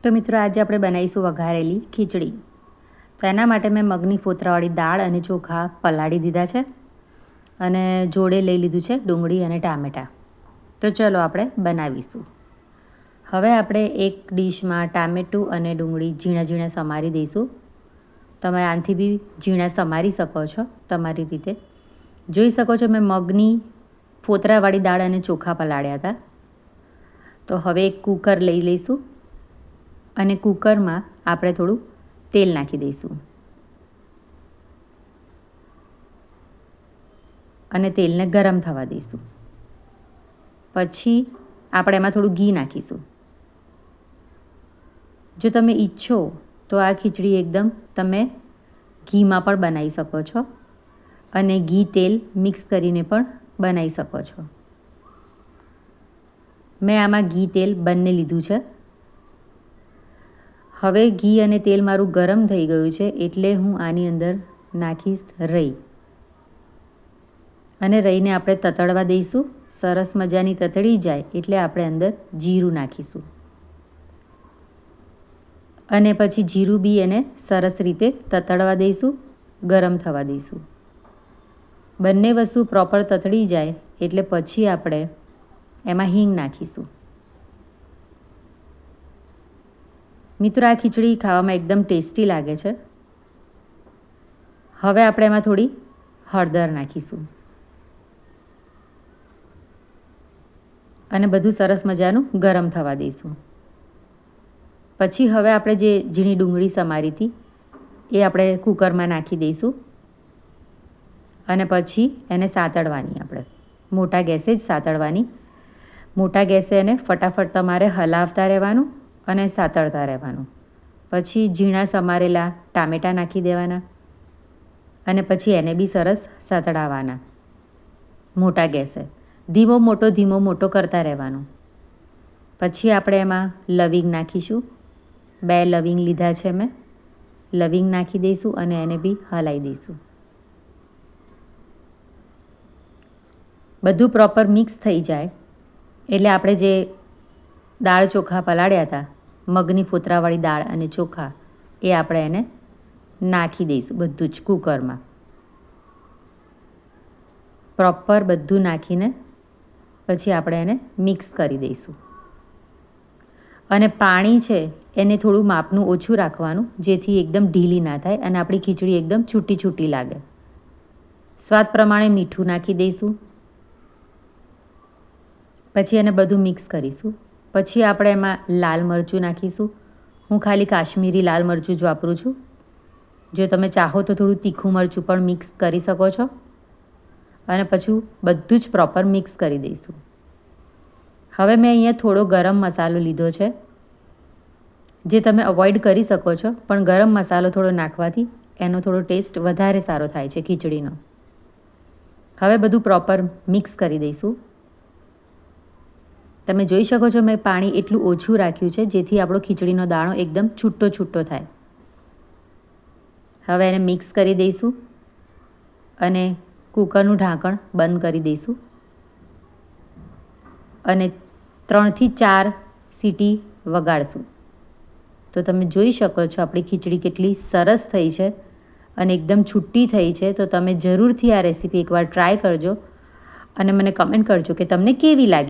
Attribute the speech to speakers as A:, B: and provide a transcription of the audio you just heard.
A: તો મિત્રો આજે આપણે બનાવીશું વઘારેલી ખીચડી. તો એના માટે મેં મગની ફોતરાવાળી દાળ અને ચોખા પલાળી દીધા છે અને જોડે લઈ લીધું છે ડુંગળી અને ટામેટાં. તો ચલો આપણે બનાવીશું. હવે આપણે એક ડીશમાં ટામેટું અને ડુંગળી ઝીણા ઝીણા સમારી દઈશું. તમે આનાથી બી ઝીણા સમારી શકો છો તમારી રીતે. જોઈ શકો છો મેં મગની ફોતરાવાળી દાળ અને ચોખા પલાળ્યા હતા. તો હવે એક કૂકર લઈ લઈશું અને કૂકરમાં આપણે થોડું તેલ નાખી દઈશું અને તેલને ગરમ થવા દઈશું. પછી આપણે એમાં થોડું ઘી નાખીશું. જો તમે ઈચ્છો તો આ ખીચડી એકદમ તમે ઘીમાં પણ બનાવી શકો છો અને ઘી તેલ મિક્સ કરીને પણ બનાવી શકો છો. મેં આમાં ઘી તેલ બંને લીધું છે. હવે ઘી અને તેલ મારું ગરમ થઈ ગયું છે એટલે હું આની અંદર નાખીશ રઈ અને રઈને આપણે તતડવા દઈશું. સરસ મજાની તતડી જાય એટલે આપણે અંદર જીરું નાખીશું અને પછી જીરું બી એને સરસ રીતે તતડવા દઈશું, ગરમ થવા દઈશું. બંને વસ્તુ પ્રોપર તતડી જાય એટલે પછી આપણે એમાં હિંગ નાખીશું. મિત્રો આ ખીચડી ખાવામાં એકદમ ટેસ્ટી લાગે છે. હવે આપણે એમાં થોડી હળદર નાખીશું અને બધું સરસ મજાનું ગરમ થવા દઈશું. પછી હવે આપણે જે ઝીણી ડુંગળી સમારી હતી એ આપણે કૂકરમાં નાખી દઈશું અને પછી એને સાતળવાની. આપણે મોટા ગેસે જ સાતળવાની. મોટા ગેસે એને ફટાફટ તમારે હલાવતા રહેવાનું અને સાતળતા રહેવાનું. પછી ઝીણા સમારેલા ટામેટાં નાખી દેવાના અને પછી એને બી સરસ સાતળાવવાના મોટા ગેસે. ધીમો મોટો કરતા રહેવાનું. પછી આપણે એમાં લવિંગ નાખીશું. 2 લવિંગ લીધા છે મેં. લવિંગ નાખી દઈશું અને એને બી હલાવી દઈશું. બધું પ્રોપર મિક્સ થઈ જાય એટલે આપણે જે દાળ ચોખા પલાળ્યા હતા, મગની ફોતરાવાળી દાળ અને ચોખા, એ આપણે એને નાખી દઈશું બધું જ કૂકરમાં. પ્રોપર બધું નાખીને પછી આપણે એને મિક્સ કરી દઈશું. અને પાણી છે એને થોડું માપનું ઓછું રાખવાનું જેથી એકદમ ઢીલી ના થાય અને આપણી ખીચડી એકદમ છૂટી લાગે. સ્વાદ પ્રમાણે મીઠું નાખી દઈશું. પછી એને બધું મિક્સ કરીશું. પછી આપણે એમાં લાલ મરચું નાખીશું. હું ખાલી કાશ્મીરી લાલ મરચું જ વાપરું છું. જો તમે ચાહો તો થોડું તીખું મરચું પણ મિક્સ કરી શકો છો. અને પછી બધું જ પ્રોપર મિક્સ કરી દઈશું. હવે મેં અહીંયા થોડો ગરમ મસાલો લીધો છે જે તમે અવોઇડ કરી શકો છો, પણ ગરમ મસાલો થોડો નાખવાથી એનો થોડો ટેસ્ટ વધારે સારો થાય છે ખીચડીનો. હવે બધું પ્રોપર મિક્સ કરી દઈશું. તમે જોઈ શકો છો મેં પાણી એટલું ઓછું રાખ્યું છે જેથી આપણો ખીચડીનો દાણો એકદમ છૂટો થાય. હવે એને મિક્સ કરી દઈશું અને કૂકરનું ઢાંકણ બંધ કરી દઈશું અને 3 થી 4 સીટી વગાડશું. તો તમે જોઈ શકો છો આપણી ખીચડી કેટલી સરસ થઈ છે અને એકદમ છૂટી થઈ છે. તો તમે જરૂરથી આ રેસીપી એકવાર ટ્રાય કરજો અને મને કમેન્ટ કરજો કે તમને કેવી લાગી.